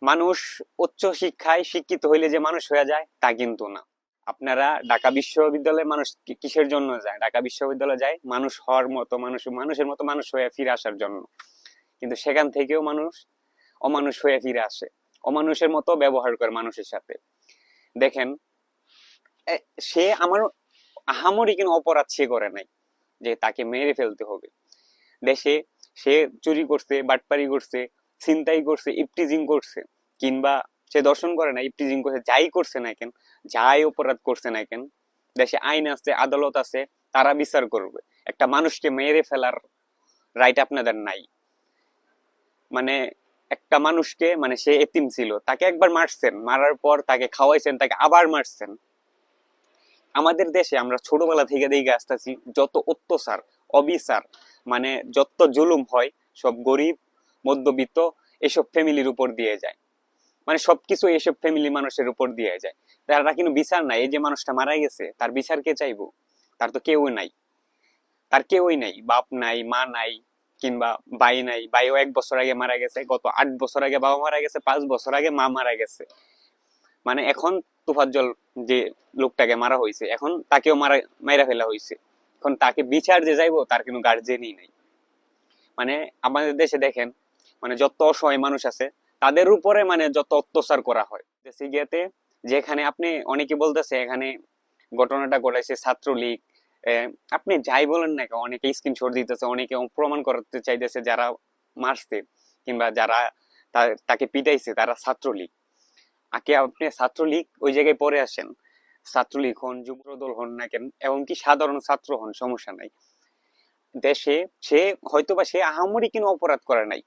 মানুষ উচ্চ শিক্ষায় শিক্ষিত হইলে যে মানুষ হয়ে যায় তা কিন্তু না। আপনারা ঢাকা বিশ্ববিদ্যালয়ে মানুষ কিসের জন্য যায়? ঢাকা বিশ্ববিদ্যালয়ে যায় মানুষ হওয়ার মতো, মানুষের মতো মানুষ হয়ে ফিরে আসার জন্য। কিন্তু সেখান থেকেও মানুষ অমানুষ হয়ে ফিরে আসে, অমানুষের মতো ব্যবহার করে মানুষের সাথে। দেখেন, সে আমার আহামরি কোনো অপরাধ সে করে নাই যে তাকে মেরে ফেলতে হবে। দেশে সে চুরি করছে, বাটপারি করছে, ছিনতাই করছে, ইপটিজিং করছে, কিংবা সে দর্শন করে না, ইপটিজিং করছে, যাই করছে না কেন, যাই অপরাধ করছে না কেন, দেশে আইন আছে, আদালত আছে, তারা বিচার করবে। একটা মানুষকে মেরে ফেলার রাইট আপনাদের নাই। মানে একটা মানুষকে, মানে সে এতিম ছিল, তাকে একবার মারছেন, মারার পর তাকে খাওয়াইছেন, তাকে আবার মারছেন। আমাদের দেশে আমরা ছোটবেলা থেকে দেখে আসতেছি যত অত্যাচার, অবিচার, মানে যত জুলুম হয় সব গরিব, মধ্যবিত্ত এসব ফ্যামিলির উপর দিয়ে যায়। মানে সবকিছু এসব ফ্যামিলি মানুষের উপর দিয়ে যায়। তারা কিন্তু বিচার নাই। এই যে মানুষটা মারা গেছে, তার বিচার কে চাইবো? তার তো কেউ নাই, তার কেউই নাই, বাপ নাই, মা নাই, কিংবা ভাই নাই। ভাইও 1 বছর আগে মারা গেছে, গত 8 বছর আগে বাবা মারা গেছে, 5 বছর আগে মা মারা গেছে। মানে এখন তোফাজ্জল যে লোকটাকে মারা হয়েছে, এখন তাকেও মাইরা ফেলা হয়েছে। এখন তাকে বিচার যে যাইবো তার কোনো গার্জেনই নাই। মানে আমাদের দেশে দেখেন, মানে যত অসহায় মানুষ আছে তাদের উপরে মানে যত অত্যাচার করা হয়। সিগিয়াতে যেখানে আপনি অনেকে বলতেছে এখানে ঘটনাটা ঘটাইছে ছাত্রলীগ, আপনি যাই বলেন না, অনেকে স্ক্রিনশট দিতেছে, অনেকে প্রমাণ করতে চাইতেছে যারা মারছে কিংবা যারা তাকে পিটাইছে তারা ছাত্রলীগ। আগে আপনি ছাত্রলীগ ওই জায়গায় পরে আসেন, ছাত্রলীগ হন, যুবদল হন না কেন, এমনকি সাধারণ ছাত্র হন, সমস্যা নাই। দেশে সে হয়তোবা সে আহামরি কোনো অপরাধ করে নাই,